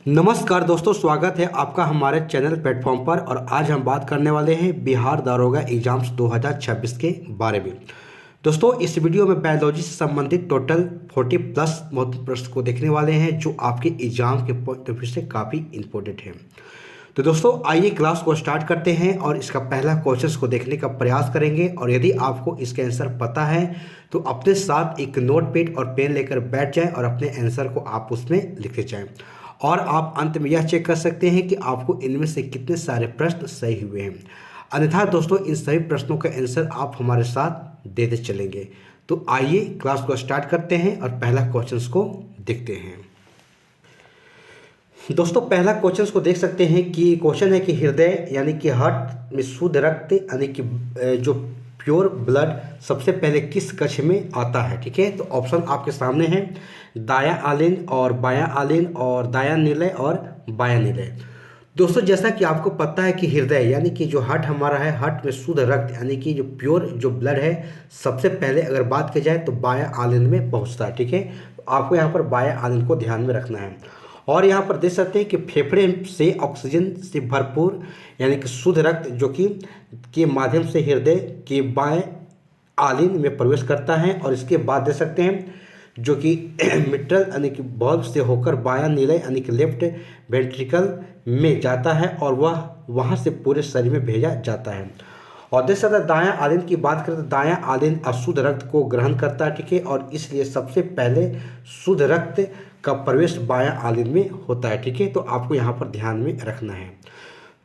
नमस्कार दोस्तों, स्वागत है आपका हमारे चैनल प्लेटफॉर्म पर। और आज हम बात करने वाले हैं बिहार दारोगा एग्जाम्स 2026 के बारे में। दोस्तों, इस वीडियो में बायोलॉजी से संबंधित टोटल 40 प्लस महत्वपूर्ण प्रश्न को देखने वाले हैं जो आपके एग्जाम के पॉइंट ऑफ व्यू से काफ़ी इंपॉर्टेंट है। तो दोस्तों, आइए क्लास को स्टार्ट करते हैं और इसका पहला क्वेश्चन को देखने का प्रयास करेंगे। और यदि आपको इसके आंसर पता है तो अपने साथ एक नोट पैड और पेन लेकर बैठ जाएं और अपने आंसर को आप उसमें लिखते जाएं। और आप अंत में यह चेक कर सकते हैं कि आपको इनमें से कितने सारे प्रश्न सही हुए हैं। अन्यथा दोस्तों, इन सभी प्रश्नों का आंसर आप हमारे साथ देते चलेंगे। तो आइए क्लास को स्टार्ट करते हैं और पहला क्वेश्चन को देखते हैं। दोस्तों, पहला क्वेश्चन को देख सकते हैं कि क्वेश्चन है कि हृदय यानी कि हार्ट में शुद्ध रक्त यानी कि जो प्योर ब्लड सबसे पहले किस कक्ष में आता है। ठीक है, तो ऑप्शन आपके सामने है, दायां आलिन और बायां आलिन और दायां निलय और बायां निलय। दोस्तों, जैसा कि आपको पता है कि हृदय यानी कि जो हार्ट हमारा है, हार्ट में शुद्ध रक्त यानी कि जो प्योर जो ब्लड है सबसे पहले अगर बात की जाए तो बायां आलिन में पहुंचता है। ठीक है, तो आपको यहाँ पर बायां आलिन को ध्यान में रखना है। और यहाँ पर देख सकते हैं कि फेफड़े से ऑक्सीजन से भरपूर यानी कि शुद्ध रक्त जो कि के माध्यम से हृदय के बाएं आलिन में प्रवेश करता है। और इसके बाद देख सकते हैं जो कि मिट्रल यानी कि बल्ब से होकर बायां निलय यानी कि लेफ्ट वेंट्रिकल में जाता है और वह वहाँ से पूरे शरीर में भेजा जाता है। और देख सकते हैं दायां आलिन की बात करें तो दायां आलिन अशुद्ध रक्त को ग्रहण करता है। ठीक है, और इसलिए सबसे पहले शुद्ध रक्त का प्रवेश बायां आलिन में होता है। ठीक है, तो आपको यहाँ पर ध्यान में रखना है।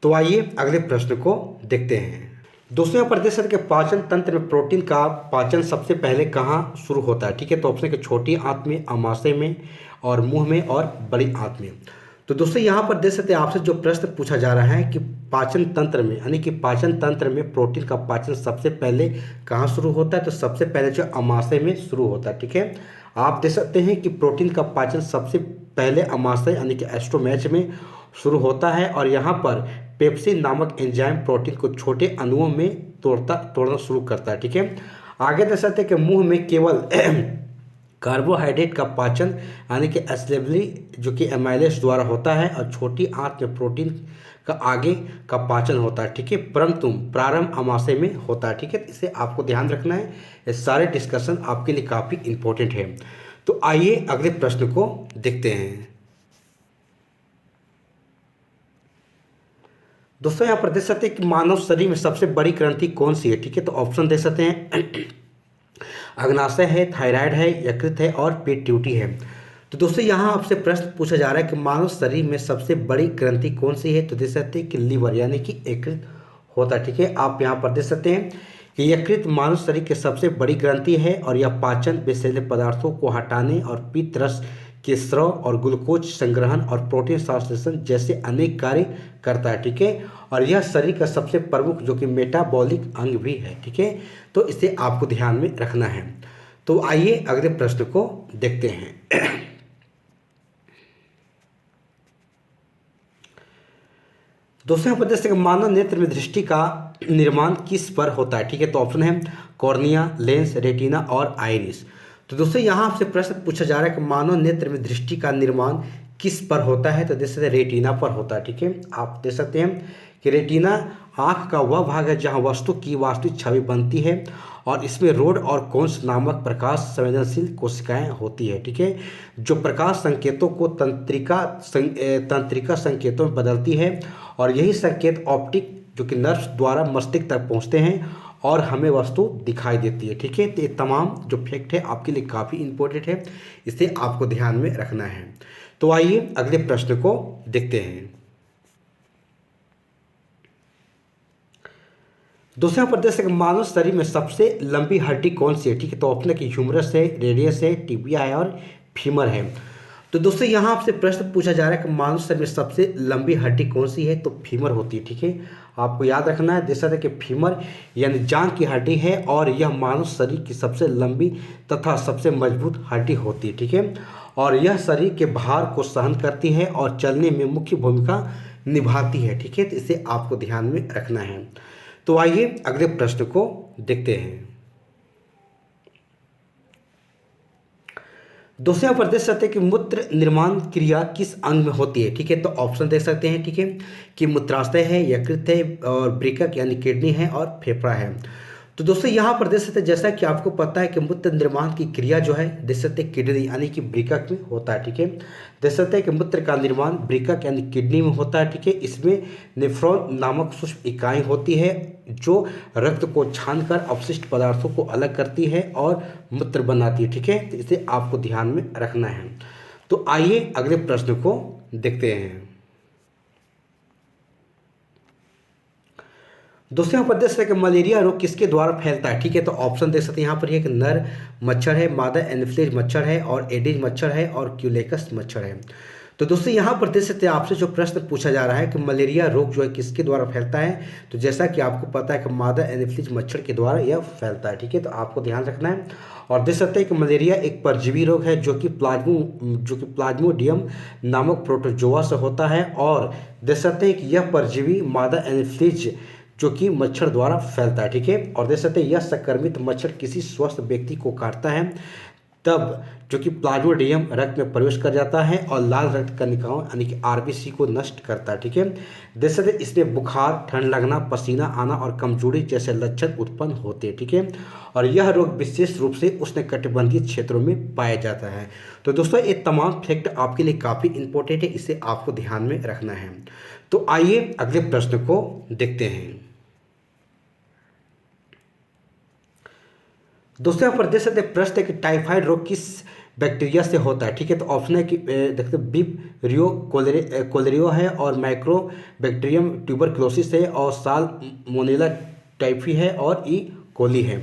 तो आइए अगले प्रश्न को देखते हैं। दोस्तों, यहाँ पर देख सकते हैं पाचन तंत्र में प्रोटीन का पाचन सबसे पहले कहाँ शुरू होता है। ठीक है, तो ऑप्शन है छोटी आंत में, अमाशय में और मुंह में और बड़ी आंत में। तो दोस्तों, यहाँ पर देख सकते हैं आपसे जो प्रश्न पूछा जा रहा है कि पाचन तंत्र में यानी कि पाचन तंत्र में प्रोटीन का पाचन सबसे पहले कहाँ शुरू होता है, तो सबसे पहले जो अमाशय में शुरू होता है। ठीक है, आप देख सकते हैं कि प्रोटीन का पाचन सबसे पहले अमाशय यानी कि एस्ट्रोमैच में शुरू होता है। और यहाँ पर पेप्सिन नामक एंजाइम प्रोटीन को छोटे अणुओं में तोड़ना शुरू करता है। ठीक है, आगे देख सकते हैं कि मुंह में केवल कार्बोहाइड्रेट का पाचन यानी कि एसेंबली जो कि एमाइलेज द्वारा होता है और छोटी आंत में प्रोटीन का आगे का पाचन होता है। ठीक है, परंतु प्रारंभ अमाशय में होता है। ठीक है, इसे आपको ध्यान रखना है। ये सारे डिस्कशन आपके लिए काफ़ी इंपॉर्टेंट है। तो आइए अगले प्रश्न को देखते हैं। दोस्तों, यहाँ पर देख सकते हैं कि मानव शरीर में सबसे बड़ी ग्रंथि कौन सी है। ठीक है, तो ऑप्शन देख सकते हैं अग्नाशय है, थायराइड है, यकृत है और पिट्यूटरी है। तो दोस्तों, यहाँ आपसे प्रश्न पूछा जा रहा है कि मानव शरीर में सबसे बड़ी ग्रंथि कौन सी है। तो देख सकते हैं कि लीवर यानी कि यकृत होता है। ठीक है, आप यहाँ पर देख सकते हैं कि यकृत मानव शरीर की सबसे बड़ी ग्रंथि है और यह पाचन, विषैले पदार्थों को हटाने और पित्त रस के स्राव और ग्लूकोज संग्रहण और प्रोटीन संश्लेषण जैसे अनेक कार्य करता है। ठीक है, और यह शरीर का सबसे प्रमुख जो कि मेटाबॉलिक अंग भी है। ठीक है, तो इसे आपको ध्यान में रखना है। तो आइए अगले प्रश्न को देखते हैं। दोस्तों, यहाँ पर देख सकते हैं मानव नेत्र में दृष्टि का निर्माण किस पर होता है। ठीक है, तो ऑप्शन है कॉर्निया, लेंस, रेटिना और आइरिस। तो दोस्तों, यहाँ आपसे प्रश्न पूछा जा रहा है कि मानव नेत्र में दृष्टि का निर्माण किस पर होता है। तो देख सकते हैं रेटिना पर होता है। ठीक है, आप देख सकते हैं कि रेटिना आँख का वह भाग है जहाँ वस्तु की वास्तविक छवि बनती है और इसमें रोड और कोन्स नामक प्रकाश संवेदनशील कोशिकाएं होती है। ठीक है, जो प्रकाश संकेतों को तंत्रिका संकेतों में बदलती है और यही संकेत ऑप्टिक जो कि नर्व्स द्वारा मस्तिष्क तक पहुंचते हैं और हमें वस्तु दिखाई देती है। ठीक है, तो ये तमाम जो फैक्ट है आपके लिए काफ़ी इंपॉर्टेंट है, इसे आपको ध्यान में रखना है। तो आइए अगले प्रश्न को देखते हैं। दूसरा प्रदेश है मानव शरीर में सबसे लंबी हड्डी कौन सी है। ठीक है, तो ऑप्शन है कि ह्यूमरस है, रेडियस है, टिबिया है और फीमर है। तो दोस्तों, यहाँ आपसे प्रश्न पूछा जा रहा है कि मानव शरीर में सबसे लंबी हड्डी कौन सी है। तो फीमर होती है। ठीक है, आपको याद रखना है। जैसा कि फीमर यानी जांघ की हड्डी है और यह मानव शरीर की सबसे लंबी तथा सबसे मजबूत हड्डी होती है। ठीक है, और यह शरीर के भार को सहन करती है और चलने में मुख्य भूमिका निभाती है। ठीक है, तो इसे आपको ध्यान में रखना है। तो आइए अगले प्रश्न को देखते हैं। दोस्तों यहाँ पर देख सकते हैं कि मूत्र निर्माण क्रिया किस अंग में होती है, ठीक है। तो ऑप्शन देख सकते हैं, ठीक है, कि मूत्राशय है, यकृत है और वृक्क यानी किडनी है और फेफड़ा है। तो दोस्तों यहाँ पर देख सकते हैं, जैसा कि आपको पता है कि मूत्र निर्माण की क्रिया जो है देख सकते हैं किडनी यानी कि वृक्क में होता है, ठीक है। देख सकते हैं कि मूत्र का निर्माण वृक्क यानी किडनी में होता है, ठीक है। इसमें नेफ्रॉन नामक सूक्ष्म इकाई होती है जो रक्त को छानकर अपशिष्ट पदार्थों को अलग करती है और मूत्र बनाती है, ठीक है। तो इसे आपको ध्यान में रखना है। तो आइए अगले प्रश्न को देखते हैं। दोस्तों यहाँ पर देख सकते हैं कि मलेरिया रोग किसके द्वारा फैलता है, ठीक है। तो ऑप्शन देख सकते हैं यहाँ पर, एक नर मच्छर है, मादा एनोफिलीज मच्छर है और एडिज मच्छर है और क्यूलेक्स मच्छर है। तो दोस्तों यहाँ पर देख सकते हैं, आपसे जो प्रश्न पूछा जा रहा है कि मलेरिया रोग जो है किसके द्वारा फैलता है, तो जैसा कि आपको पता है कि मादा एनोफिलीज मच्छर के द्वारा यह फैलता है, ठीक है। तो आपको ध्यान रखना है। और देख सकते हैं कि मलेरिया एक परजीवी रोग है जो कि प्लाज्मोडियम नामक प्रोटोजोआ से होता है। और देख सकते हैं कि यह परजीवी मादा एनोफिलीज जो कि मच्छर द्वारा फैलता है, ठीक है। और देख सकते हैं यह संक्रमित मच्छर किसी स्वस्थ व्यक्ति को काटता है तब जो कि प्लाज्मोडियम रक्त में प्रवेश कर जाता है और लाल रक्त कणिकाओं यानी कि आरबीसी को नष्ट करता है, ठीक है। देख सकते हैं इसमें बुखार, ठंड लगना, पसीना आना और कमजोरी जैसे लक्षण उत्पन्न होते हैं, ठीक है। और यह रोग विशेष रूप से उष्णकटिबंधीय क्षेत्रों में पाया जाता है। तो दोस्तों ये तमाम फैक्ट आपके लिए काफ़ी इंपॉर्टेंट है, इसे आपको ध्यान में रखना है। तो आइए अगले प्रश्न को देखते हैं। दोस्तों यहाँ पर देख सकते हैं प्रश्न है कि टाइफाइड रोग किस बैक्टीरिया से होता है, ठीक है। तो ऑप्शन है कि देखते हैं विब्रियो कोलेरियो है और माइक्रो बैक्टीरियम ट्यूबरक्लोसिस है और साल्मोनेला टाइफी है और ई कोली है।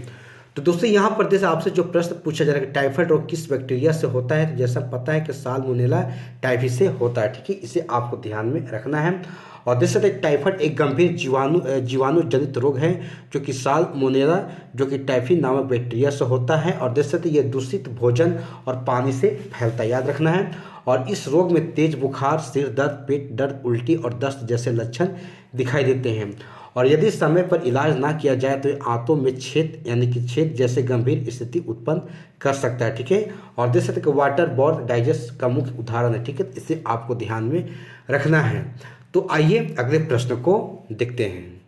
तो दोस्तों यहाँ पर जैसे आपसे जो प्रश्न पूछा जा रहा है कि टाइफाइड रोग किस बैक्टीरिया से होता है, तो जैसा पता है कि साल्मोनेला टाइफी से होता है, ठीक है। इसे आपको ध्यान में रखना है। और देख सकते हैं टाइफाइड एक गंभीर जीवाणु जनित रोग है जो कि साल्मोनेला जो कि टाइफी नामक बैक्टीरिया से होता है। और देख सकते हैं यह दूषित भोजन और पानी से फैलता है, याद रखना है। और इस रोग में तेज बुखार, सिर दर्द, पेट दर्द, उल्टी और दस्त जैसे लक्षण दिखाई देते हैं। और यदि समय पर इलाज ना किया जाए तो आंतों में छेद यानी कि छेद जैसे गंभीर स्थिति उत्पन्न कर सकता है, ठीक है। और देख सकते हैं कि वाटर बोर्न डाइजेस्ट का मुख्य उदाहरण है, ठीक है। इसे आपको ध्यान में रखना है। तो आइए अगले प्रश्न को देखते हैं।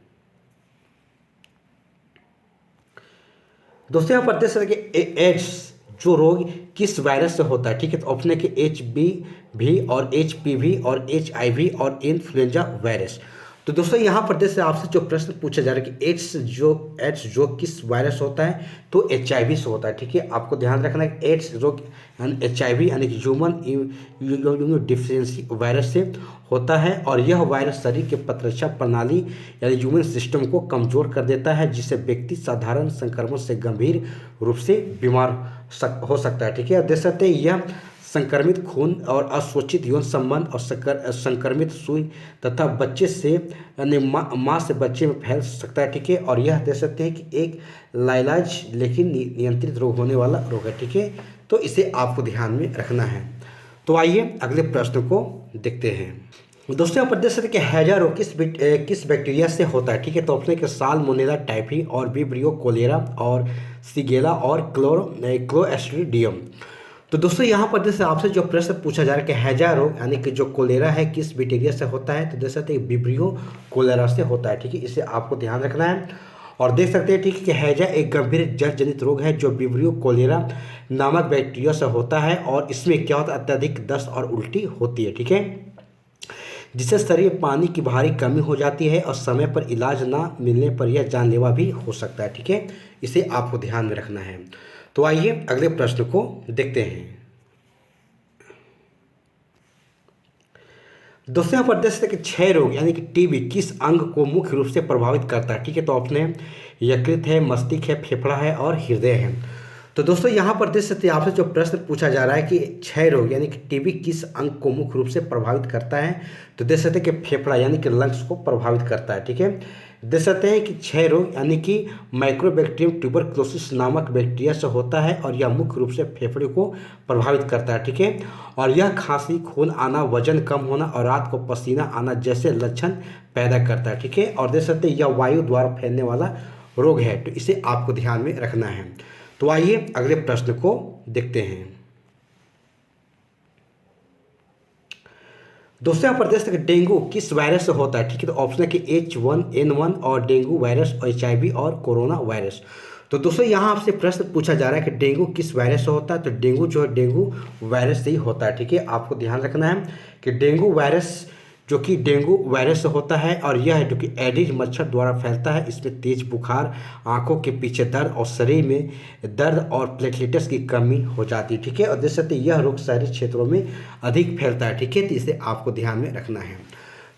दोस्तों यहाँ पर देख सकते हैं कि एड्स जो रोग किस वायरस से होता है, ठीक है। तो ऑप्शन है कि HBV और HPV और HIV और इन्फ्लुएंजा वायरस। तो दोस्तों यहाँ पर जैसे आपसे जो प्रश्न पूछा जा रहा है कि एड्स जो किस वायरस होता है, तो HIV से होता है, ठीक है। आपको ध्यान रखना है कि एड्स रोग यानी HIV यानी कि ह्यूमन इम्यूनो डिफिशियंसी वायरस से होता है। और यह वायरस शरीर के प्रतिरक्षा प्रणाली यानी ह्यूमन सिस्टम को कमजोर कर देता है, जिससे व्यक्ति साधारण संक्रमण से गंभीर रूप से बीमार हो सकता है, ठीक है। देख सकते हैं यह संक्रमित खून और अस्वच्छित यौन संबंध और संक्रमित सुई तथा बच्चे से यानी माँ से बच्चे में फैल सकता है, ठीक है। और यह देख सकते हैं कि एक लाइलाज लेकिन नियंत्रित रोग होने वाला रोग है, ठीक है। तो इसे आपको ध्यान में रखना है। तो आइए अगले प्रश्न को देखते हैं। दोस्तों यहाँ पर देख सकते हैं कि हैजा रोग किस बैक्टीरिया से होता है, ठीक है। तो ऑप्शन है कि साल्मोनेला टाइफी और विब्रियो कोलेरा और सिगेला और क्लोस्ट्रीडियम। तो दोस्तों यहाँ पर जैसे आपसे जो प्रश्न पूछा जा रहा है कि हैजा रोग यानी कि जो कोलेरा है किस बैक्टीरिया से होता है, तो देख सकते हैं विब्रियो कोलेरा से होता है, ठीक है। इसे आपको ध्यान रखना है। और देख सकते हैं, ठीक है, कि हैजा एक गंभीर जल जनित रोग है जो विब्रियो कोलेरा नामक बैक्टीरिया से होता है। और इसमें क्या होता है, अत्यधिक दस्त और उल्टी होती है, ठीक है, जिससे शरीर पानी की भारी कमी हो जाती है और समय पर इलाज ना मिलने पर यह जानलेवा भी हो सकता है, ठीक है। इसे आपको ध्यान में रखना है। तो आइए अगले प्रश्न को देखते हैं। दोस्तों यहाँ पर देख सकते हैं कि क्षय रोग यानी कि टीबी किस अंग को मुख्य रूप से प्रभावित करता है, ठीक है। तो ऑप्शन है यकृत है, मस्तिष्क है, फेफड़ा है और हृदय है। तो दोस्तों यहाँ पर देख सकते हैं आपसे जो प्रश्न पूछा जा रहा है कि क्षय रोग यानी कि टीबी किस अंग को मुख्य रूप से प्रभावित करता है, तो देख सकते हैं कि फेफड़ा यानी कि लंग्स को प्रभावित करता है, ठीक है। देख सकते हैं कि क्षय रोग यानी कि माइक्रोबैक्टीरियम ट्यूबरक्लोसिस नामक बैक्टीरिया से होता है और यह मुख्य रूप से फेफड़े को प्रभावित करता है, ठीक है। और यह खांसी, खून आना, वजन कम होना और रात को पसीना आना जैसे लक्षण पैदा करता है, ठीक है। और देख सकते हैं यह वायु द्वारा फैलने वाला रोग है, तो इसे आपको ध्यान में रखना है। तो आइए अगले प्रश्न को देखते हैं। दोस्तों यहाँ पर देख सकते हैं डेंगू किस वायरस से होता है, ठीक है। तो ऑप्शन है कि H1N1 और डेंगू वायरस और HIV और कोरोना वायरस। तो दोस्तों यहाँ आपसे प्रश्न पूछा जा रहा है कि डेंगू किस वायरस से होता है। तो डेंगू जो है डेंगू वायरस से ही होता है, ठीक है। आपको ध्यान रखना है कि डेंगू वायरस जो कि डेंगू वायरस से होता है और यह है जो कि एडिज मच्छर द्वारा फैलता है। इसमें तेज बुखार, आंखों के पीछे दर्द और शरीर में दर्द और प्लेटलेट्स की कमी हो जाती है, ठीक है। और देख सकते हैं यह रोग शहरी क्षेत्रों में अधिक फैलता है, ठीक है। तो इसे आपको ध्यान में रखना है।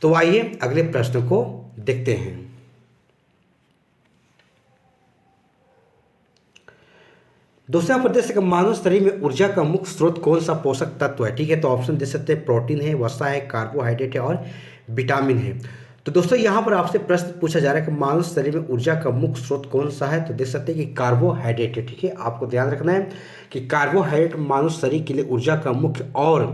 तो आइए अगले प्रश्न को देखते हैं। दोस्तों यहाँ पर देख सकते हैं मानव शरीर में ऊर्जा का मुख्य स्रोत कौन सा पोषक तत्व है, ठीक है। तो ऑप्शन दे सकते हैं प्रोटीन है, वसा है, कार्बोहाइड्रेट है और विटामिन है। तो दोस्तों यहाँ पर आपसे प्रश्न पूछा जा रहा है कि मानव शरीर में ऊर्जा का मुख्य स्रोत कौन सा है। तो देख सकते हैं कि कार्बोहाइड्रेट है, ठीक है। आपको ध्यान रखना है कि कार्बोहाइड्रेट मानव शरीर के लिए ऊर्जा का मुख्य और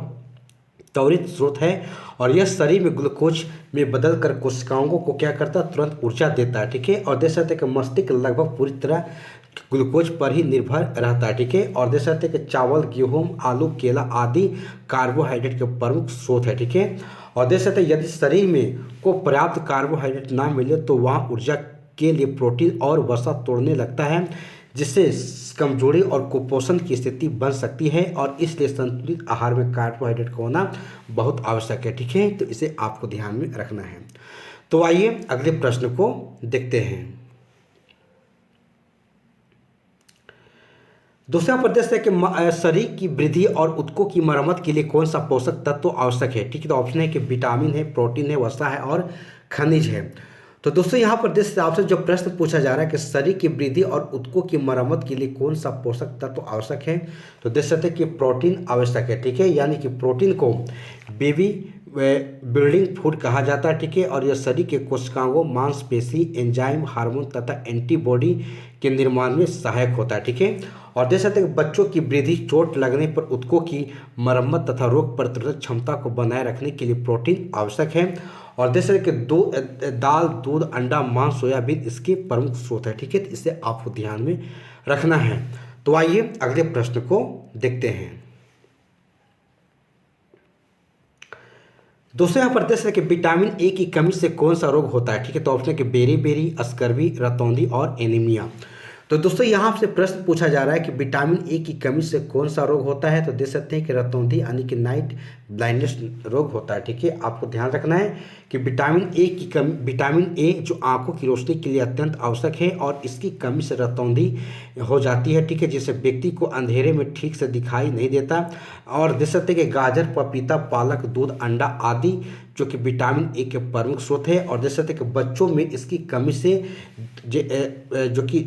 त्वरित स्रोत है और यह शरीर में ग्लूकोज में बदलकर कोशिकाओं को क्या करता है, तुरंत ऊर्जा देता है, ठीक है। और देख सकते हैं कि मस्तिष्क लगभग पूरी तरह ग्लूकोज पर ही निर्भर रहता है, ठीक है। और देख सकते हैं कि चावल, गेहूं, आलू, केला आदि कार्बोहाइड्रेट के प्रमुख स्रोत है, ठीक है। और देख सकते हैं यदि शरीर में को पर्याप्त कार्बोहाइड्रेट ना मिले तो वहाँ ऊर्जा के लिए प्रोटीन और वसा तोड़ने लगता है, जिससे कमजोरी और कुपोषण की स्थिति बन सकती है। और इसलिए संतुलित आहार में कार्बोहाइड्रेट का होना बहुत आवश्यक है, ठीक है। तो इसे आपको ध्यान में रखना है। तो आइए अगले प्रश्न को देखते हैं। दूसरा प्रदेश है कि शरीर की वृद्धि और ऊतकों की मरम्मत के लिए कौन सा पोषक तत्व आवश्यक है, ठीक है। तो ऑप्शन है कि विटामिन है, प्रोटीन है, वसा है और खनिज है। तो दोस्तों यहाँ पर देश आपसे जो प्रश्न पूछा जा रहा है कि शरीर की वृद्धि और ऊतकों की मरम्मत के लिए कौन सा पोषक तत्व आवश्यक है। तो देख सकते हैं कि प्रोटीन आवश्यक है, ठीक है। यानी कि प्रोटीन को बेबी बिल्डिंग फूड कहा जाता है, ठीक है। और यह शरीर के कोशिकाओं, मांसपेशी, एंजाइम, हार्मोन तथा एंटीबॉडी के निर्माण में सहायक होता है, ठीक है। और देख सकते हैं बच्चों की वृद्धि, चोट लगने पर ऊतकों की मरम्मत तथा रोग प्रतिरोधक क्षमता को बनाए रखने के लिए प्रोटीन आवश्यक है। और देख सकते हैं कि दाल, दूध, अंडा, मांस, सोयाबीन इसके प्रमुख स्रोत है, ठीक है। तो इसे आपको ध्यान में रखना है। तो आइए अगले प्रश्न को देखते हैं। दोस्तों यहाँ पर देख सकते हैं कि विटामिन ए की कमी से कौन सा रोग होता है, ठीक है। तो ऑप्शन है कि बेरी, स्कर्वी, रतौंधी और एनीमिया। तो दोस्तों यहाँ से प्रश्न पूछा जा रहा है कि विटामिन ए की कमी से कौन सा रोग होता है। तो देख सकते हैं कि रतौंधी यानी कि नाइट ब्लाइंडनेस रोग होता है, ठीक है। आपको ध्यान रखना है कि विटामिन ए की कमी, विटामिन ए जो आंखों की रोशनी के लिए अत्यंत आवश्यक है और इसकी कमी से रतौंधी हो जाती है, ठीक है, जिससे व्यक्ति को अंधेरे में ठीक से दिखाई नहीं देता। और देख सकते हैं कि गाजर, पपीता, पालक, दूध, अंडा आदि जो कि विटामिन ए के प्रमुख स्रोत है। और देख सकते हैं कि बच्चों में इसकी कमी से जो कि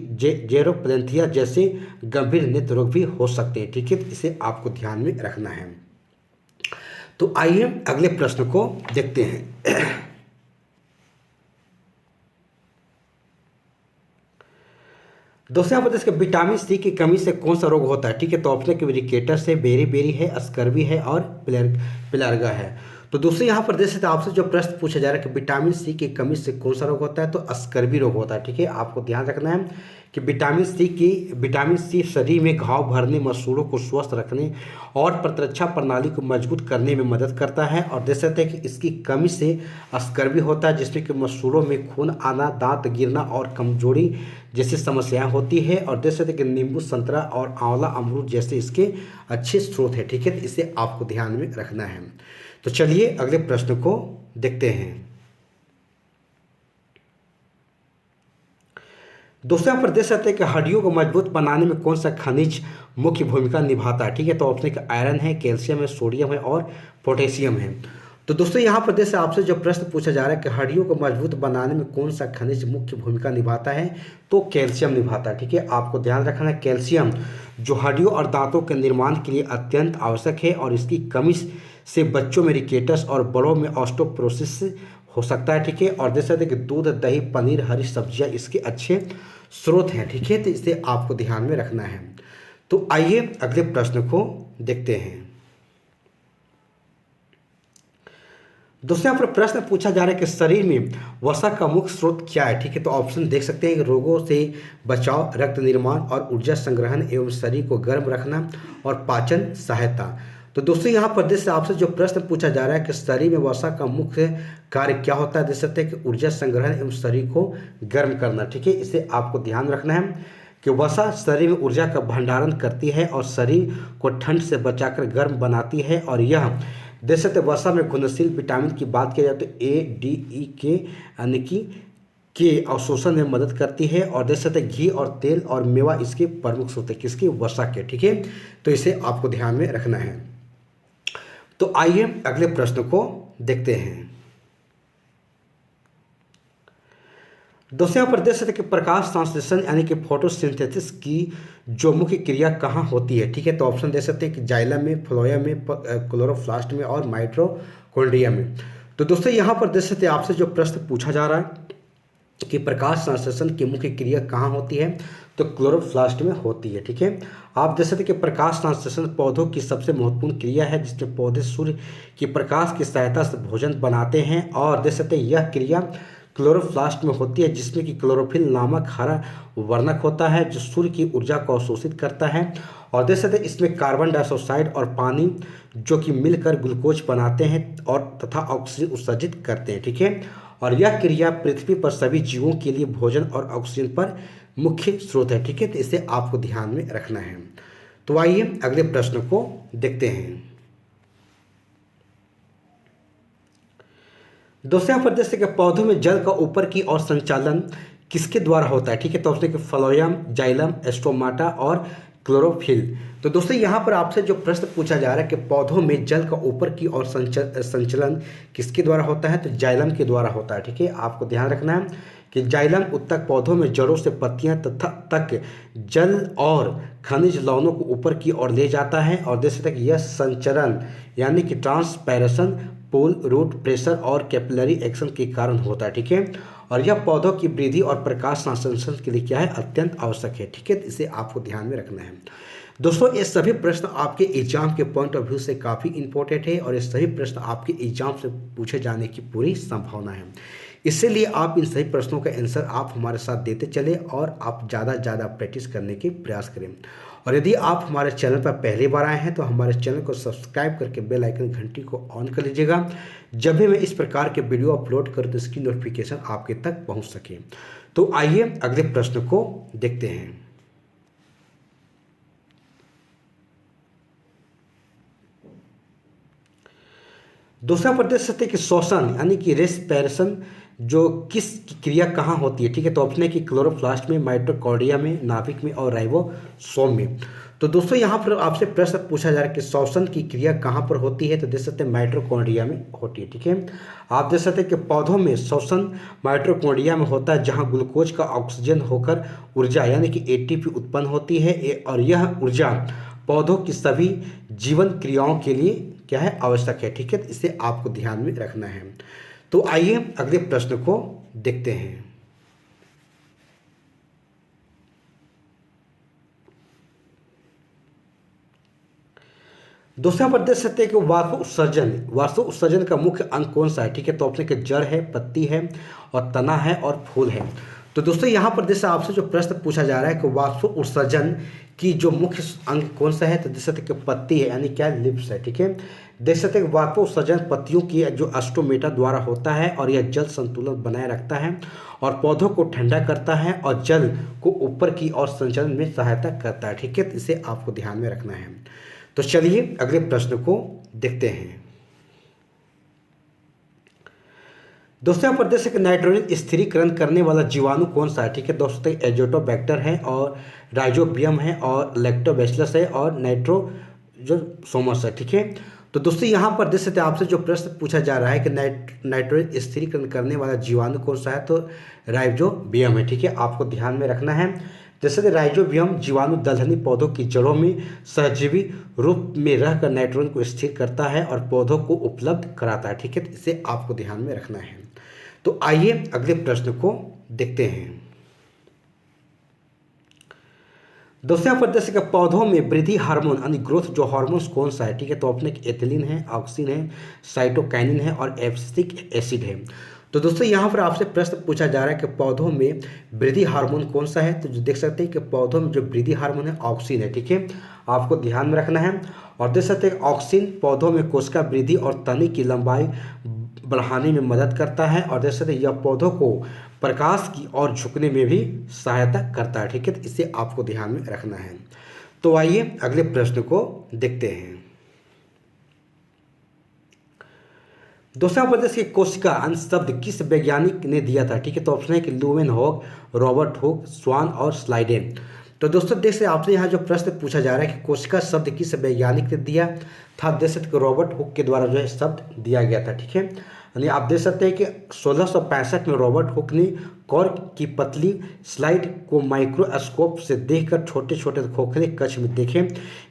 जेरोप्लेंथिया जैसे गंभीर नेत्र रोग भी हो सकते हैं, ठीक है। इसे आपको ध्यान में रखना है। तो आइए अगले प्रश्न को देखते हैं। दोस्तों यहाँ पर इसके विटामिन सी की कमी से कौन सा रोग होता है, ठीक है। तो ऑप्शन है कि रिकेटस है, बेरी है, स्कर्वी है और पिलर्गा है। तो दोस्तों यहाँ पर देख सकते हैं आपसे जो प्रश्न पूछा जा रहा है कि विटामिन सी की कमी से कौन सा रोग होता है। तो स्कर्वी रोग होता है, ठीक है। आपको ध्यान रखना है कि विटामिन सी शरीर में घाव भरने, मसूड़ों को स्वस्थ रखने और प्रतिरक्षा प्रणाली को मजबूत करने में मदद करता है। और देख सकते हैं कि इसकी कमी से स्कर्वी होता है, जिसमें कि मसूड़ों में खून आना, दांत गिरना और कमजोरी जैसी समस्याएं होती है। और देख सकते हैं कि नींबू, संतरा और आंवला, अमरूद जैसे इसके अच्छे स्रोत है, ठीक है। तो इसे आपको ध्यान में रखना है। तो चलिए अगले प्रश्न को देखते हैं। दोस्तों यहाँ पर देख सकते हैं कि हड्डियों को मजबूत बनाने में कौन सा खनिज मुख्य भूमिका निभाता है, ठीक है। तो ऑप्शन है कि आयरन है, कैल्शियम है, सोडियम है और पोटेशियम है। तो दोस्तों यहाँ पर देख आपसे जो प्रश्न पूछा जा रहा है कि हड्डियों को मजबूत बनाने में कौन सा खनिज मुख्य भूमिका निभाता है। तो कैल्शियम निभाता है, ठीक है। आपको ध्यान रखना है कैल्शियम जो हड्डियों और दांतों के निर्माण के लिए अत्यंत आवश्यक है और इसकी कमी से बच्चों में रिकेटस और बड़ों में ऑस्टियोपोरोसिस हो सकता है, ठीक है। और देख सकते हैं कि दूध, दही, पनीर, हरी सब्जियां इसके अच्छे स्रोत हैं, ठीक है। तो इसे आपको ध्यान में रखना है। तो आइए अगले प्रश्न को देखते हैं। दोस्तों यहाँ पर प्रश्न पूछा जा रहा है कि शरीर में वसा का मुख्य स्रोत क्या है, ठीक है। तो ऑप्शन देख सकते हैं कि रोगों से बचाव, रक्त निर्माण और ऊर्जा संग्रहण एवं शरीर को गर्म रखना और पाचन सहायता। तो दोस्तों यहाँ पर जैसे आपसे जो प्रश्न पूछा जा रहा है कि शरीर में वसा का मुख्य कार्य क्या होता है, देख सकते हैं कि ऊर्जा संग्रहण एवं शरीर को गर्म करना। ठीक है, इसे आपको ध्यान रखना है कि वसा शरीर में ऊर्जा का भंडारण करती है और शरीर को ठंड से बचाकर गर्म बनाती है। और यह देख सकते वसा में घुलनशील विटामिन की बात की जाए तो A, D, E के यानी कि के अवशोषण में मदद करती है। और देख सकते घी और तेल और मेवा इसके प्रमुख स्रोत है, किसके, वसा के। ठीक है, तो इसे आपको ध्यान में रखना है। तो आइए अगले प्रश्न को देखते हैं। दोस्तों यहाँ पर देख सकते कि प्रकाश संश्लेषण यानी कि फोटोसिंथेसिस की जो मुख्य क्रिया कहाँ होती है। ठीक है, तो ऑप्शन दे सकते हैं कि जाइलम में, फ्लोएम में, क्लोरोप्लास्ट में और माइटोकॉन्ड्रिया में। तो दोस्तों यहाँ पर देख सकते आपसे जो प्रश्न पूछा जा रहा है कि प्रकाश संश्लेषण की मुख्य क्रिया कहाँ होती है, तो क्लोरोप्लास्ट में होती है। ठीक है, आप देख सकते कि प्रकाश संश्लेषण पौधों की सबसे महत्वपूर्ण क्रिया है, जिसमें पौधे सूर्य की प्रकाश की सहायता से भोजन बनाते हैं। और देख सकते यह क्रिया क्लोरोप्लास्ट में होती है, जिसमें कि क्लोरोफिल नामक हरा वर्णक होता है जो सूर्य की ऊर्जा को अवशोषित करता है। और देख सकते इसमें कार्बन डाइऑक्साइड और पानी जो कि मिलकर ग्लूकोज बनाते हैं और तथा ऑक्सीजन उत्सर्जित करते हैं। ठीक है, और यह क्रिया पृथ्वी पर सभी जीवों के लिए भोजन और ऑक्सीजन पर मुख्य स्रोत है। ठीक है, तो इसे आपको ध्यान में रखना है। तो आइए अगले प्रश्न को देखते हैं। दोस्तों यहाँ पर देख सकते पौधों में जल का ऊपर की ओर संचालन किसके द्वारा होता है। ठीक है, तो ऑप्शन फ्लोएम, जाइलम, स्टोमाटा और क्लोरोफिल। तो दोस्तों यहाँ पर आपसे जो प्रश्न पूछा जा रहा है कि पौधों में जल का ऊपर की ओर संचलन किसके द्वारा होता है, तो जाइलम के द्वारा होता है। ठीक है, आपको ध्यान रखना है कि जाइलम उत्तक पौधों में जड़ों से पत्तियां तक जल और खनिज लवणों को ऊपर की ओर ले जाता है। और देख सकते हैं कि यह संचरण यानी कि ट्रांसपायरेशन, पुल, रूट प्रेशर और कैपिलरी एक्शन के कारण होता है। ठीक है, और यह पौधों की वृद्धि और प्रकाश संश्लेषण के लिए क्या है, अत्यंत आवश्यक है। ठीक है, इसे आपको ध्यान में रखना है। दोस्तों ये सभी प्रश्न आपके एग्जाम के पॉइंट ऑफ व्यू से काफ़ी इंपॉर्टेंट है और ये सभी प्रश्न आपके एग्जाम से पूछे जाने की पूरी संभावना है। इसीलिए आप इन सभी प्रश्नों का आंसर आप हमारे साथ देते चले और आप ज़्यादा से ज़्यादा प्रैक्टिस करने की प्रयास करें। और यदि आप हमारे चैनल पर पहली बार आए हैं तो हमारे चैनल को सब्सक्राइब करके बेल आइकन घंटी को ऑन कर लीजिएगा। जब भी मैं इस प्रकार के वीडियो अपलोड करूँ तो इसकी नोटिफिकेशन आपके तक पहुँच सके। तो आइए अगले प्रश्न को देखते हैं। दूसरा पर देख सकते हैं कि श्वसन यानी कि रेस्पिरेशन जो किस क्रिया कहाँ होती है। ठीक है, तो ऑप्शन है कि क्लोरोप्लास्ट में, माइटोकॉन्ड्रिया में, नाभिक में और राइबोसोम में। तो दोस्तों यहाँ पर आपसे प्रश्न पूछा जा रहा है कि श्वसन की क्रिया कहाँ पर होती है, तो देख सकते हैं माइटोकॉन्ड्रिया में होती है। ठीक है, आप देख सकते हैं कि पौधों में श्वसन माइटोकॉन्ड्रिया में होता है, जहाँ ग्लूकोज का ऑक्सीजन होकर ऊर्जा यानी कि ATP उत्पन्न होती है। और यह ऊर्जा पौधों की सभी जीवन क्रियाओं के लिए क्या है, आवश्यक है। ठीक है, इसे आपको ध्यान में रखना है। तो आइए अगले प्रश्न को देखते हैं। दोस्तों पर देख सकते हैं कि वाष्प उत्सर्जन का मुख्य अंग कौन सा है। ठीक है, तो ऑप्शन के जड़ है, पत्ती है और तना है और फूल है। तो दोस्तों यहाँ पर जैसे आपसे जो प्रश्न पूछा जा रहा है कि वाष्प उत्सर्जन की जो मुख्य अंग कौन सा है, तो देख सकते कि पत्ती है यानी क्या, लिप्स है। ठीक है, देख सकते हैं वाष्प उत्सर्जन पत्तियों की जो अस्टोमेटा द्वारा होता है और यह जल संतुलन बनाए रखता है और पौधों को ठंडा करता है और जल को ऊपर की ओर संचलन में सहायता करता है। ठीक है, तो इसे आपको ध्यान में रखना है। तो चलिए अगले प्रश्न को देखते हैं। दोस्तों यहाँ पर देख सकते नाइट्रोजन स्थिरीकरण करने वाला जीवाणु कौन सा है। ठीक है, दोस्तों एजोटोबैक्टर है और राइजोबियम है और लैक्टोबैसिलस है और नाइट्रोजोसोमस है। ठीक है, तो दोस्तों यहाँ पर देख सकते आपसे जो प्रश्न पूछा जा रहा है कि नाइट्रोजन स्थिरीकरण करने वाला जीवाणु कौन सा है, तो राइजोबियम है। ठीक है, आपको ध्यान में रखना है। जैसे राइजोबियम जीवाणु दलहनी पौधों की जड़ों में सहजीवी रूप में रहकर नाइट्रोजन को स्थिर करता है और पौधों को उपलब्ध कराता है। ठीक है, तो इसे आपको ध्यान में रखना है। तो आइए अगले प्रश्न को देखते हैं। दोस्तों यहाँ पर देख सकते पौधों में वृद्धि हार्मोन यानी ग्रोथ जो हार्मोन्स कौन सा है। ठीक है, तो अपने एथिलीन है, ऑक्सिन है, साइटोकाइनिन है और एब्सिक एसिड है। तो दोस्तों यहाँ पर आपसे प्रश्न पूछा जा रहा है कि पौधों में वृद्धि हार्मोन कौन सा है। तो जो देख सकते हैं कि पौधों में जो वृद्धि हार्मोन है ऑक्सिन है, ठीक है, आपको ध्यान में रखना है। और देख सकते हैं ऑक्सिन पौधों में कोशिका वृद्धि और तने की लंबाई बढ़ाने में मदद करता है। और देख सकते हैं यह पौधों को प्रकाश की ओर झुकने में भी सहायता करता है, ठीक है, तो इसे आपको ध्यान में रखना है। तो आइए अगले प्रश्न को देखते हैं। दूसरा प्रदेश की कोशिका शब्द किस वैज्ञानिक ने दिया था, ठीक है, तो ऑप्शन है कि लुवेन हॉक, रॉबर्ट हुक, स्वान और स्लाइडेन। तो दोस्तों देख सकते आपसे यहाँ जो प्रश्न पूछा जा रहा है कि कोशिका शब्द किस वैज्ञानिक ने दिया था, देख सकते कि रॉबर्ट हुक के द्वारा जो है शब्द दिया गया था, ठीक है। यानी आप देख सकते हैं कि 1665 में रॉबर्ट हुक ने कॉर्क की पतली स्लाइड को माइक्रोस्कोप से देखकर छोटे छोटे खोखले कक्ष में देखे,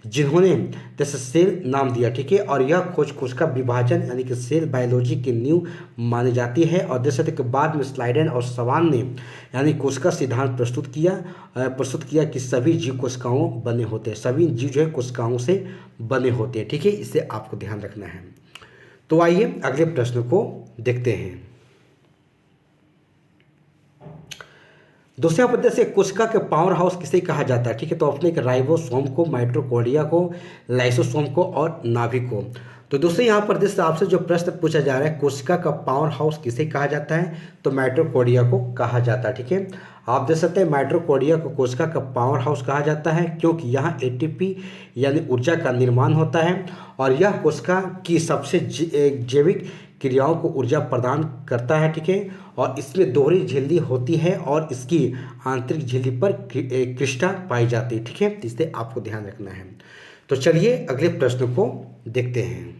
जिन्होंने जैसे सेल नाम दिया, ठीक है। और यह खोज कोशिका विभाजन यानी कि सेल बायोलॉजी की नींव मानी जाती है। और देख सकते कि बाद में स्लाइडेन और सवान ने यानी कोशिका सिद्धांत प्रस्तुत किया कि सभी जीव कोशिकाओं बने होते हैं, सभी जीव जो है कोशिकाओं से बने होते हैं, ठीक है, इसे आपको ध्यान रखना है। तो आइए अगले प्रश्न को देखते हैं। दूसरा प्रदेश से कोशिका के पावर हाउस किसे कहा जाता है, ठीक है, तो ऑप्शन है राइबोसोम को, माइटोकॉन्ड्रिया को, लाइसोसोम को और नाभिक को। तो दोस्तों यहाँ पर देख आपसे जो प्रश्न पूछा जा रहा है कोशिका का पावर हाउस किसे कहा जाता है, तो माइटोकॉन्ड्रिया को कहा जाता है, ठीक है। आप देख सकते हैं माइटोकॉन्ड्रिया को कोशिका का पावर हाउस कहा जाता है क्योंकि यहाँ एटीपी यानी ऊर्जा का निर्माण होता है और यह कोशिका की सबसे जैविक क्रियाओं को ऊर्जा प्रदान करता है, ठीक है। और इसमें दोहरी झिल्ली होती है और इसकी आंतरिक झिल्ली पर क्रिस्टा पाई जाती है, ठीक है, इससे आपको ध्यान रखना है। तो चलिए अगले प्रश्न को देखते हैं।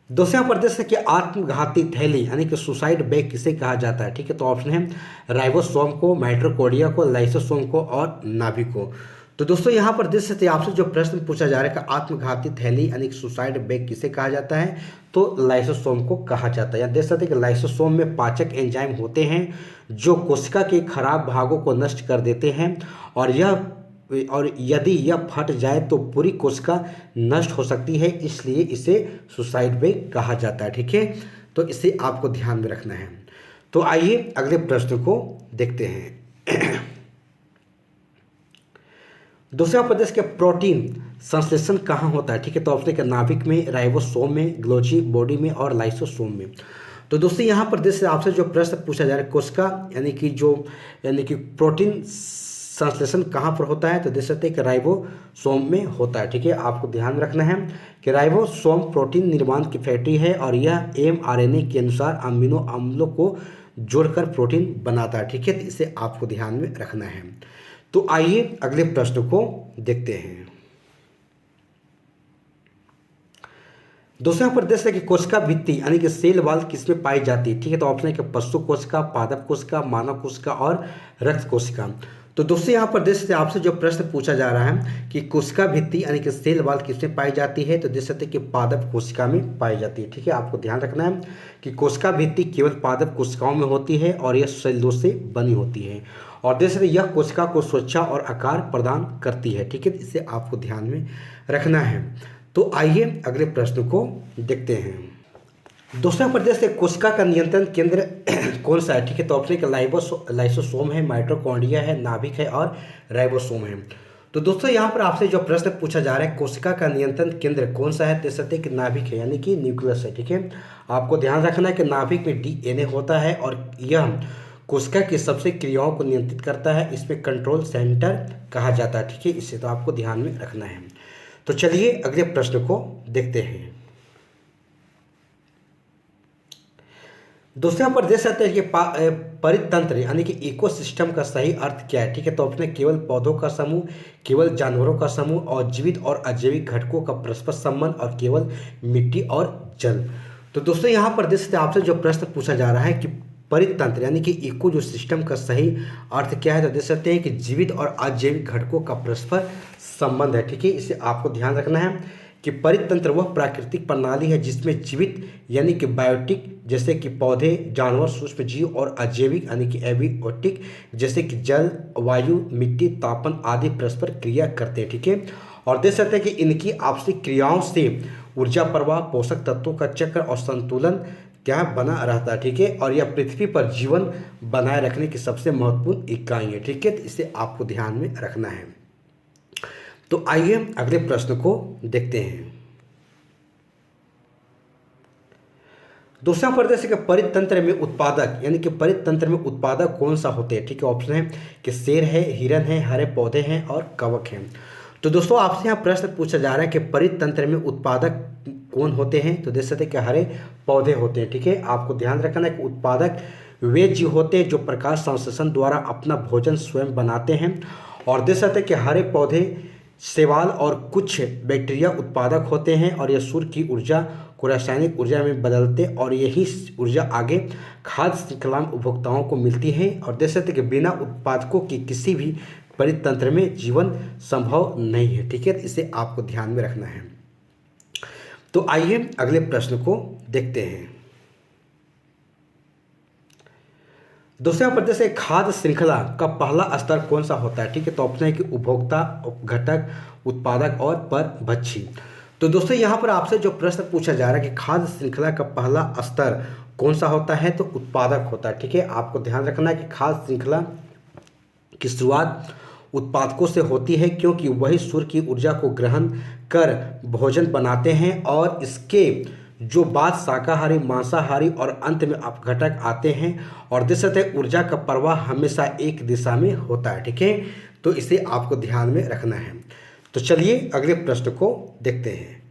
दूसरा प्रदेश है कि आत्मघाती थैली यानी कि सुसाइड बैग किसे कहा जाता है, ठीक है, तो ऑप्शन है राइबोसोम को, माइटोकॉन्ड्रिया को, लाइसोसोम को और नाभिक को। तो दोस्तों यहाँ पर देख सकते हैं आपसे जो प्रश्न पूछा जा रहा है कि आत्मघाती थैली यानी कि सुसाइड बैग किसे कहा जाता है, तो लाइसोसोम को कहा जाता है। यहाँ देख सकते हैं कि लाइसोसोम में पाचक एंजाइम होते हैं जो कोशिका के खराब भागों को नष्ट कर देते हैं और यदि यह फट जाए तो पूरी कोशिका नष्ट हो सकती है, इसलिए इसे सुसाइड बैग कहा जाता है, ठीक है, तो इसे आपको ध्यान में रखना है। तो आइए अगले प्रश्न को देखते हैं। दूसरा प्रदेश के प्रोटीन संश्लेषण कहाँ होता है, ठीक है, तो ऑप्शन है नाभिक में, राइबोसोम में, ग्लोजी बॉडी में और लाइसोसोम में। तो दोस्तों यहाँ पर देश आपसे जो प्रश्न पूछा जा रहा है कोशिका यानी कि प्रोटीन संश्लेषण कहाँ पर होता है, तो देख सकते हैं कि राइबोसोम में होता है, ठीक है। आपको ध्यान रखना है कि राइबोसोम प्रोटीन निर्माण की फैक्ट्री है और यह mRNA के अनुसार अमीनो अम्लों को जोड़कर प्रोटीन बनाता है, ठीक है, तो इसे आपको ध्यान में रखना है। तो आइए अगले प्रश्न को देखते हैं। दूसरा प्रदेश है कि कोशिका भित्ति यानी कि सेल वॉल किसमें पाई जाती है, ठीक है, तो ऑप्शन है कि पशु कोशिका, पादप कोशिका, मानव कोशिका और रक्त कोशिका। तो दोस्तों यहाँ पर देख सकते हैं आपसे जो प्रश्न पूछा जा रहा है कि कोशिका भित्ति यानी कि सेल वॉल किसमें पाई जाती है, तो देख सकते हैं कि पादप कोशिका में पाई जाती है, ठीक है। आपको ध्यान रखना है कि कोशिका भित्ति केवल पादप कोशिकाओं में होती है और यह सेलों से बनी होती है और देख सकते यह कोशिका को सुरक्षा और आकार प्रदान करती है, ठीक है, इसे आपको ध्यान में रखना है। तो आइए अगले प्रश्न को देखते हैं। दूसरा प्रदेश से कोशिका का नियंत्रण केंद्र कौन सा है, ठीक है, तो ऑप्शन है लाइसोसोम है, माइटोकॉन्ड्रिया है, नाभिक है और राइबोसोम है। तो दोस्तों यहाँ पर आपसे जो प्रश्न पूछा जा रहा है कोशिका का नियंत्रण केंद्र कौन सा है, देख सकते हैं कि नाभिक है यानी कि न्यूक्लियस है, ठीक है। आपको ध्यान रखना है कि नाभिक में DNA होता है और यह कोशिका की सबसे क्रियाओं को नियंत्रित करता है, इसमें कंट्रोल सेंटर कहा जाता है, ठीक है, इसे तो आपको ध्यान में रखना है। तो चलिए अगले प्रश्न को देखते हैं। दूसरा पर देख सकते हैं कि परितंत्र यानी कि इकोसिस्टम का सही अर्थ क्या है, ठीक है, तो ऑप्शन है केवल पौधों का समूह, केवल जानवरों का समूह और जीवित और अजैविक घटकों का परस्पर संबंध और केवल मिट्टी और जल। तो दोस्तों यहाँ पर देख सकते हैं आपसे जो प्रश्न पूछा जा रहा है कि परितंत्र यानी कि इको जो सिस्टम का सही अर्थ क्या है, तो देख सकते हैं कि जीवित और अजैविक घटकों का परस्पर संबंध है, ठीक है, इसे आपको ध्यान रखना है कि परितंत्र वह प्राकृतिक प्रणाली है जिसमें जीवित यानी कि बायोटिक जैसे कि पौधे, जानवर, सूक्ष्म जीव और अजैविक यानी कि एबियोटिक जैसे कि जल, वायु, मिट्टी, तापन आदि परस्पर क्रिया करते हैं, ठीक है। और देख सकते हैं कि इनकी आपसी क्रियाओं से ऊर्जा प्रवाह, पोषक तत्वों का चक्र और संतुलन क्या बना रहता है, ठीक है। और यह पृथ्वी पर जीवन बनाए रखने की सबसे महत्वपूर्ण इकाई है, ठीक है। तो इसे आपको ध्यान में रखना है। तो आइए अगले प्रश्न को देखते हैं। दूसरा प्रदेश के परितंत्र में उत्पादक यानी कि परितंत्र में उत्पादक कौन सा होते हैं, ठीक है। ऑप्शन है कि शेर है, हिरन है, हरे पौधे हैं और कवक हैं। तो दोस्तों आपसे यहाँ प्रश्न पूछा जा रहा है कि परितंत्र में उत्पादक कौन होते हैं, तो देख सकते हैं कि हरे पौधे होते हैं, ठीक है। आपको ध्यान रखना है कि उत्पादक वे जीव होते हैं जो प्रकाश संश्लेषण द्वारा अपना भोजन स्वयं बनाते हैं। और देख सकते हैं कि हरे पौधे, शैवाल और कुछ बैक्टीरिया उत्पादक होते हैं और यह सूर्य की ऊर्जा को रासायनिक ऊर्जा में बदलते और यही ऊर्जा आगे खाद्य श्रृंखला में उपभोक्ताओं को मिलती है। और देख सकते हैं कि बिना उत्पादकों की किसी भी परितंत्र में जीवन संभव नहीं है, ठीक है। इसे आपको ध्यान में रखना है। तो आइए अगले प्रश्न को देखते हैं। दूसरा प्रदेश है खाद्य श्रृंखला का पहला स्तर कौन सा होता है, ठीक है। तो ऑप्शन है कि उपभोक्ता, उपघटक, उत्पादक और परभक्षी। तो दोस्तों यहाँ पर आपसे जो प्रश्न पूछा जा रहा है कि खाद्य श्रृंखला का पहला स्तर कौन सा होता है, तो उत्पादक होता है, ठीक है। आपको ध्यान रखना है कि खाद्य श्रृंखला की शुरुआत उत्पादकों से होती है क्योंकि वही सूर्य की ऊर्जा को ग्रहण कर भोजन बनाते हैं और इसके जो बाद शाकाहारी, मांसाहारी और अंत में अपघटक आते हैं। और देख सकते हैं ऊर्जा का प्रवाह हमेशा एक दिशा में होता है, ठीक है। तो इसे आपको ध्यान में रखना है। तो चलिए अगले प्रश्न को देखते हैं।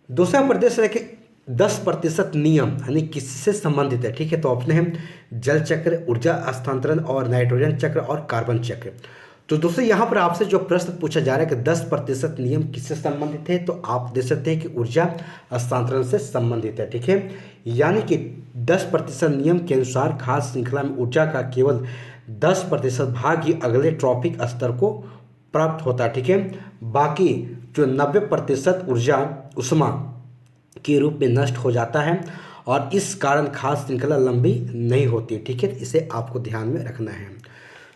दूसरा प्रदेश है कि 10% नियम यानी किससे संबंधित है, ठीक है। तो ऑप्शन है जल चक्र, ऊर्जा हस्तांतरण और नाइट्रोजन चक्र और कार्बन चक्र। तो दोस्तों यहाँ पर आपसे जो प्रश्न पूछा जा रहा है कि 10% नियम किससे संबंधित है, तो आप देख सकते हैं कि ऊर्जा हस्तांतरण से संबंधित है, ठीक है। यानी कि 10% नियम के अनुसार खाद्य श्रृंखला में ऊर्जा का केवल 10% भाग ही अगले ट्रॉपिक स्तर को प्राप्त होता है, ठीक है। बाकी जो 90% ऊर्जा उष्मा के रूप में नष्ट हो जाता है और इस कारण खाद्य श्रृंखला लंबी नहीं होती, ठीक है। इसे आपको ध्यान में रखना है।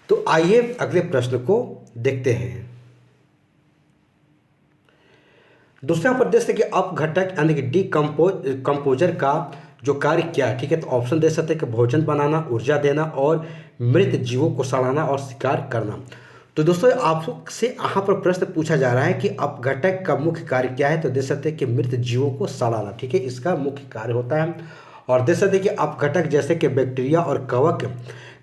तो आइए अगले प्रश्न को देखते हैं। दूसरा प्रदेश है कि अपघटक यानी कि कंपोजर का जो कार्य क्या है, ठीक है। तो ऑप्शन दे सकते हैं कि भोजन बनाना, ऊर्जा देना और मृत जीवों को सड़ाना और शिकार करना। तो दोस्तों आपसे यहाँ पर प्रश्न पूछा जा रहा है कि अपघटक का मुख्य कार्य क्या है, तो देख सकते हैं कि मृत जीवों को सड़ाना, ठीक है। इसका मुख्य कार्य होता है। और देख सकते हैं कि अपघटक जैसे कि बैक्टीरिया और कवक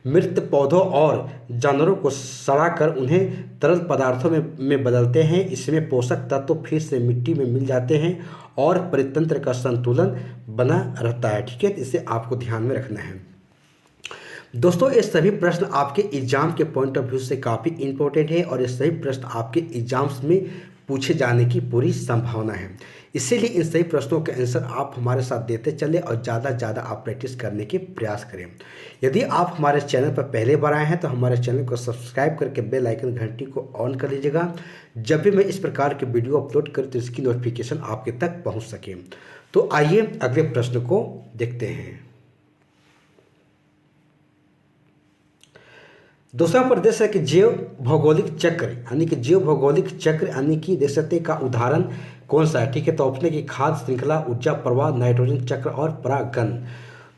मृत पौधों और जानवरों को सड़ाकर उन्हें तरल पदार्थों में बदलते हैं। इसमें पोषक तत्व फिर से मिट्टी में मिल जाते हैं और परितंत्र का संतुलन बना रहता है, ठीक है। इसे आपको ध्यान में रखना है। दोस्तों ये सभी प्रश्न आपके एग्जाम के पॉइंट ऑफ व्यू से काफ़ी इंपॉर्टेंट है और ये सभी प्रश्न आपके एग्जाम्स में पूछे जाने की पूरी संभावना है। इसीलिए इन सभी प्रश्नों के आंसर आप हमारे साथ देते चले और ज़्यादा से ज़्यादा आप प्रैक्टिस करने के प्रयास करें। यदि आप हमारे चैनल पर पहले बार आए हैं तो हमारे चैनल को सब्सक्राइब करके बेल आइकन घंटी को ऑन कर लीजिएगा। जब भी मैं इस प्रकार के वीडियो अपलोड करूँ तो इसकी नोटिफिकेशन आपके तक पहुँच सके। तो आइए अगले प्रश्न को देखते हैं। दूसरा प्रदेश है कि जैव भौगोलिक चक्र यानी कि जैव भौगोलिक चक्र यानी कि देख सकते का उदाहरण कौन सा है, ठीक है। तो ऑप्शन है कि खाद्य श्रृंखला, ऊर्जा प्रवाह, नाइट्रोजन चक्र और परागण।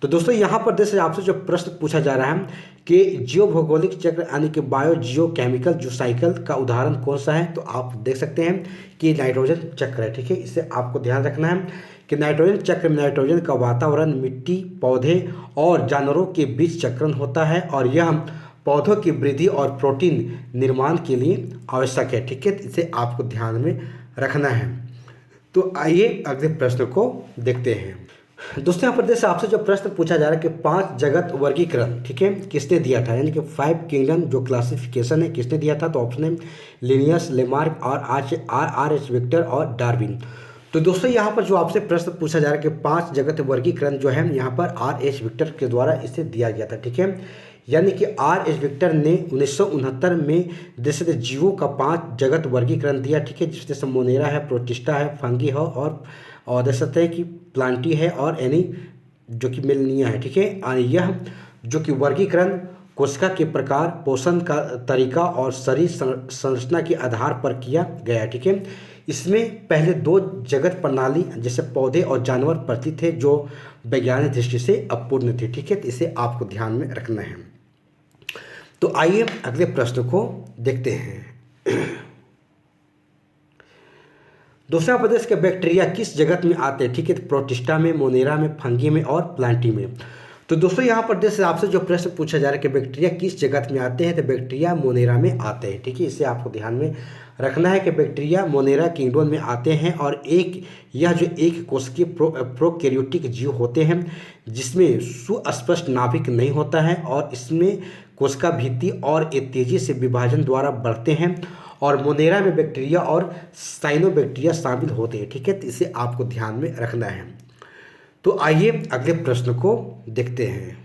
तो दोस्तों यहाँ पर देख आपसे जो प्रश्न पूछा जा रहा है कि जैव भौगोलिक चक्र यानी कि बायो जियो केमिकल जो साइकिल का उदाहरण कौन सा है, तो आप देख सकते हैं कि नाइट्रोजन चक्र है, ठीक है। इसे आपको ध्यान रखना है कि नाइट्रोजन चक्र में नाइट्रोजन का वातावरण, मिट्टी, पौधे और जानवरों के बीच चक्रण होता है और यह पौधों की वृद्धि और प्रोटीन निर्माण के लिए आवश्यक है, ठीक है। इसे आपको ध्यान में रखना है। तो आइए अगले प्रश्न को देखते हैं। दोस्तों यहाँ पर से आपसे जो प्रश्न पूछा जा रहा है कि 5 जगत वर्गीकरण, ठीक है, किसने दिया था, यानी कि 5 किंगडम जो क्लासिफिकेशन है किसने दिया था, तो ऑप्शन है लिनियस, लेमार्क और आर एच विक्टर और डार्विन। तो दोस्तों यहाँ पर जो आपसे प्रश्न पूछा जा रहा है कि 5 जगत वर्गीकरण जो है यहाँ पर आर एच विक्टर के द्वारा इसे दिया गया था, ठीक है। यानी कि आर एच विक्टर ने 1969 में देश जीवों का 5 जगत वर्गीकरण दिया, ठीक है, जिसमें से मोनेरा है, प्रोटिस्टा है, फंगी है और देख सकते हैं कि प्लांटी है और एनी जो कि मेलनिया है, ठीक है। और यह जो कि वर्गीकरण कोशिका के प्रकार, पोषण का तरीका और शरीर संरचना के आधार पर किया गया है। ठीक है, इसमें पहले दो जगत प्रणाली जैसे पौधे और जानवर प्रतीत थे जो वैज्ञानिक दृष्टि से अपूर्ण थे। ठीक है, तो इसे आपको ध्यान में रखना है। तो आइए अगले प्रश्न को देखते हैं। दूसरा प्रदेश के बैक्टीरिया किस जगत में आते हैं? ठीक है, तो प्रोटिस्टा में, मोनेरा में, फंगी में और प्लांटी में। तो दोस्तों यहाँ पर देश आपसे जो प्रश्न पूछा जा रहा है कि बैक्टीरिया किस जगत में आते हैं, तो बैक्टीरिया मोनेरा में आते हैं। ठीक है, इसे आपको ध्यान में रखना है कि बैक्टीरिया मोनेरा किंगडम में आते हैं और यह जो एक कोशिकीय प्रोकैरियोटिक जीव होते हैं जिसमें सुस्पष्ट नाभिक नहीं होता है और इसमें कोशिका भित्ति और ये तेजी से विभाजन द्वारा बढ़ते हैं और मोनेरा में बैक्टीरिया और साइनोबैक्टीरिया शामिल होते हैं। ठीक है, तो इसे आपको ध्यान में रखना है। तो आइए अगले प्रश्न को देखते हैं।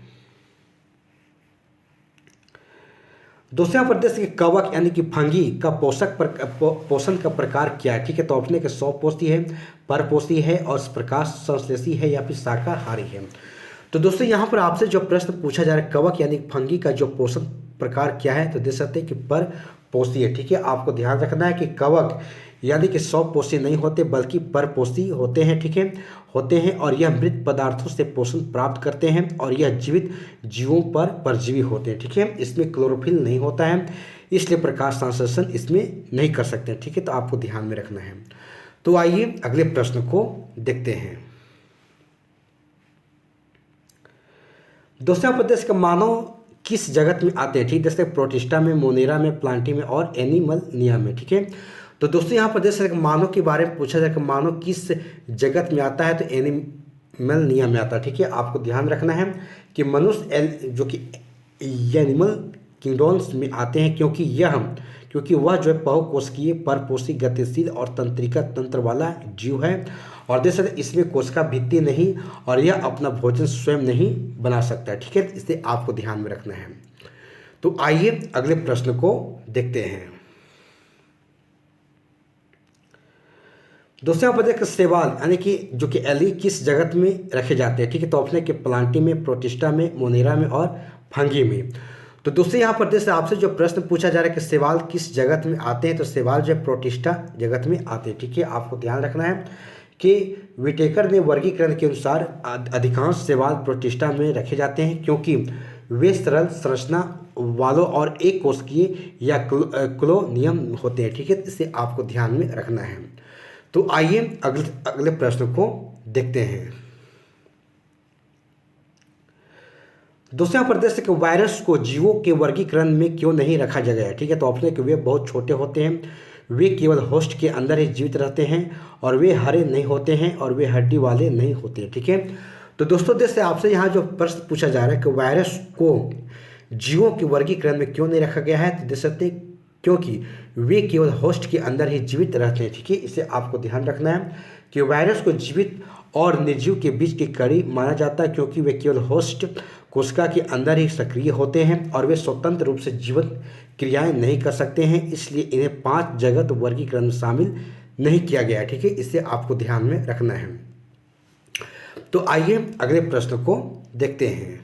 दूसरा प्रदेश के कवक यानी कि फंगी का पोषण का प्रकार क्या है? ठीक है, तो ऑप्शन के स्वपोषी है, परपोषी है और प्रकाश संश्लेषी है या फिर शाकाहारी है। तो दोस्तों यहाँ पर आपसे जो प्रश्न पूछा जा रहा है कवक यानी फंगी का जो पोषण प्रकार क्या है, तो देख सकते हैं कि परपोषी है। ठीक है, आपको ध्यान रखना है कि कवक यानी कि स्वपोषी नहीं होते बल्कि परपोषी होते हैं। ठीक है, होते हैं और यह मृत पदार्थों से पोषण प्राप्त करते हैं और यह जीवित जीवों पर परजीवी होते हैं। ठीक है, इसमें क्लोरोफिल नहीं होता है इसलिए प्रकाश संश्लेषण इसमें नहीं कर सकते। ठीक है, तो आपको ध्यान में रखना है। तो आइए अगले प्रश्न को देखते हैं। दूसरा प्रदेश का मानव किस जगत में आते हैं? ठीक, जैसे प्रोटिस्टा में, मोनेरा में, प्लांटी में और एनिमलिया में। ठीक है, तो दोस्तों यहाँ पर जैसे मानव के बारे में पूछा जाए कि मानव किस जगत में आता है, तो एनिमलिया में आता है। ठीक है, आपको ध्यान रखना है कि मनुष्य जो कि एनिमल किंगडम्स में आते हैं क्योंकि वह जो है बहुकोशिकीय, परपोषी, गतिशील और तंत्रिका तंत्र वाला जीव है और देख सकते इसमें कोशिका भित्ति नहीं और यह अपना भोजन स्वयं नहीं बना सकता है। ठीक है, इसे आपको ध्यान में रखना है। तो आइए अगले प्रश्न को देखते हैं। दूसरा प्रदेश का शैवाल यानी कि जो कि एली किस जगत में रखे जाते हैं? ठीक है, तो ऑप्शन के प्लांटी में, प्रोटिस्टा में, मोनेरा में और फंगी में। तो दोस्तों यहाँ पर जैसे आपसे जो प्रश्न पूछा जा रहा है कि शैवाल किस जगत में आते हैं, तो शैवाल जो है प्रोटिस्टा जगत में आते हैं। ठीक है, आपको ध्यान रखना है कि विटेकर ने वर्गीकरण के अनुसार अधिकांश शैवाल प्रोटिस्टा में रखे जाते हैं क्योंकि वे सरल संरचना वालों और एक कोशिकीय या कॉलोनियम होते हैं। ठीक है, इसे आपको ध्यान में रखना है। तो आइए अगले प्रश्न को देखते हैं। दूसरा प्रदेश के वायरस को जीवों के वर्गीकरण में क्यों नहीं रखा गया है? ठीक है, तो ऑप्शन है कि वे बहुत छोटे होते हैं, वे केवल होस्ट के अंदर ही जीवित रहते हैं और वे हरे नहीं होते हैं और वे हड्डी वाले नहीं होते हैं। ठीक है, तो दोस्तों जैसे आपसे यहाँ जो प्रश्न पूछा जा रहा है कि वायरस को जीवों के वर्गीकरण में क्यों नहीं रखा गया है, तो देख सकते हैं क्योंकि वे केवल होस्ट के अंदर ही जीवित रहते हैं। ठीक है, इसे आपको ध्यान रखना है कि वायरस को जीवित और निर्जीव के बीच की कड़ी माना जाता है क्योंकि वे केवल होस्ट कोशिका के अंदर ही सक्रिय होते हैं और वे स्वतंत्र रूप से जीवन क्रियाएं नहीं कर सकते हैं, इसलिए इन्हें 5 जगत वर्गीकरण में शामिल नहीं किया गया है। ठीक है, इसे आपको ध्यान में रखना है। तो आइए अगले प्रश्न को देखते हैं।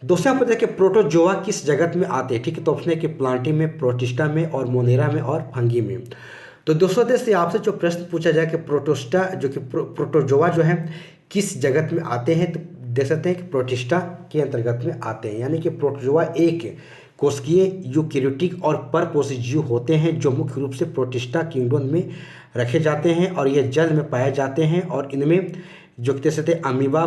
दूसरा प्रदेश के प्रोटोजोआ किस जगत में आते हैं? ठीक है, तो ऑप्शन है कि प्लांटी में, प्रोटिस्टा में और मोनेरा में और फंगी में। तो दोस्तों देश से आपसे जो प्रश्न पूछा जाए कि प्रोटोस्टा जो कि प्रोटोजोआ जो है किस जगत में आते हैं, तो देख सकते हैं कि प्रोटिस्टा के अंतर्गत में आते हैं। यानी कि प्रोटोजोआ एक कोशिकीय, यूकेरियोटिक और परपोषी जीव होते हैं जो मुख्य रूप से प्रोटिस्टा किंगडम में रखे जाते हैं और ये जल में पाए जाते हैं और इनमें जो कि देख सकते हैं अमीबा,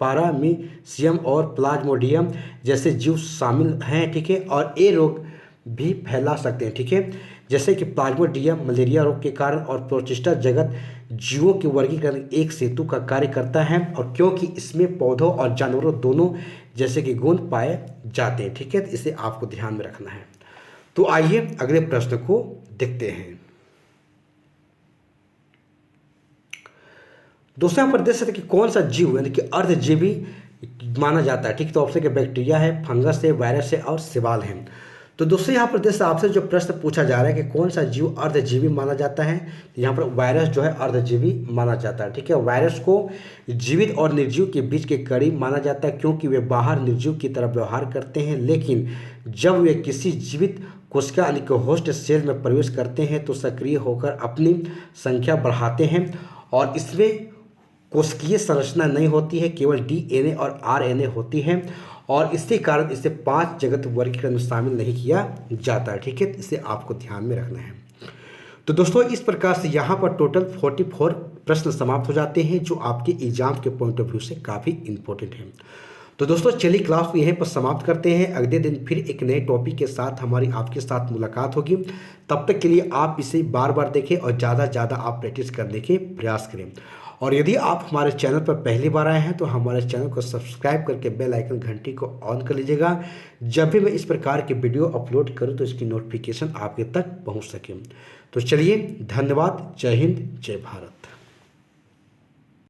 पारामीशियम और प्लाज्मोडियम जैसे जीव शामिल हैं। ठीक है, और ये रोग भी फैला सकते हैं। ठीक है, जैसे कि प्लाज्मोडियम मलेरिया रोग के कारण और प्रोटिस्टा जगत जीवों के वर्गीकरण एक सेतु का कार्य करता है और क्योंकि इसमें पौधों और जानवरों दोनों जैसे कि गुण पाए जाते हैं। ठीक है, तो इसे आपको ध्यान में रखना है। तो आइए अगले प्रश्न को देखते हैं। दूसरा प्रदेश है कि कौन सा जीव यानी कि अर्धजीवी माना जाता है? ठीक, तो ऑप्शन के बैक्टीरिया है, फंगस है, वायरस है और शैवाल है। तो दोस्तों यहाँ पर जैसे आपसे जो प्रश्न पूछा जा रहा है कि कौन सा जीव अर्धजीवी माना जाता है, तो यहाँ पर वायरस जो है अर्धजीवी माना जाता है। ठीक है, वायरस को जीवित और निर्जीव के बीच के कड़ी माना जाता है, क्योंकि वे बाहर निर्जीव की तरह व्यवहार करते हैं, लेकिन जब वे किसी जीवित कोशिका यानी कि होस्ट सेल में प्रवेश करते हैं तो सक्रिय होकर अपनी संख्या बढ़ाते हैं, और इसमें कोशिकीय संरचना नहीं होती है, केवल डीएनए और आरएनए होती है, और इसके कारण इसे 5 जगत वर्गीकरण में शामिल नहीं किया जाता है। ठीक है, इसे आपको ध्यान में रखना है। तो दोस्तों इस प्रकार से यहाँ पर टोटल 44 प्रश्न समाप्त हो जाते हैं, जो आपके एग्जाम के पॉइंट ऑफ व्यू से काफ़ी इंपॉर्टेंट है। तो दोस्तों चलिए क्लास को यहीं पर समाप्त करते हैं। अगले दिन फिर एक नए टॉपिक के साथ हमारी आपके साथ मुलाकात होगी। तब तक के लिए आप इसे बार बार देखें और ज़्यादा से ज़्यादा आप प्रैक्टिस करने के प्रयास करें। और यदि आप हमारे चैनल पर पहली बार आए हैं तो हमारे चैनल को सब्सक्राइब करके बेल आइकन घंटी को ऑन कर लीजिएगा। जब भी मैं इस प्रकार के वीडियो अपलोड करूं तो इसकी नोटिफिकेशन आपके तक पहुंच सके। तो चलिए, धन्यवाद। जय हिंद, जय भारत।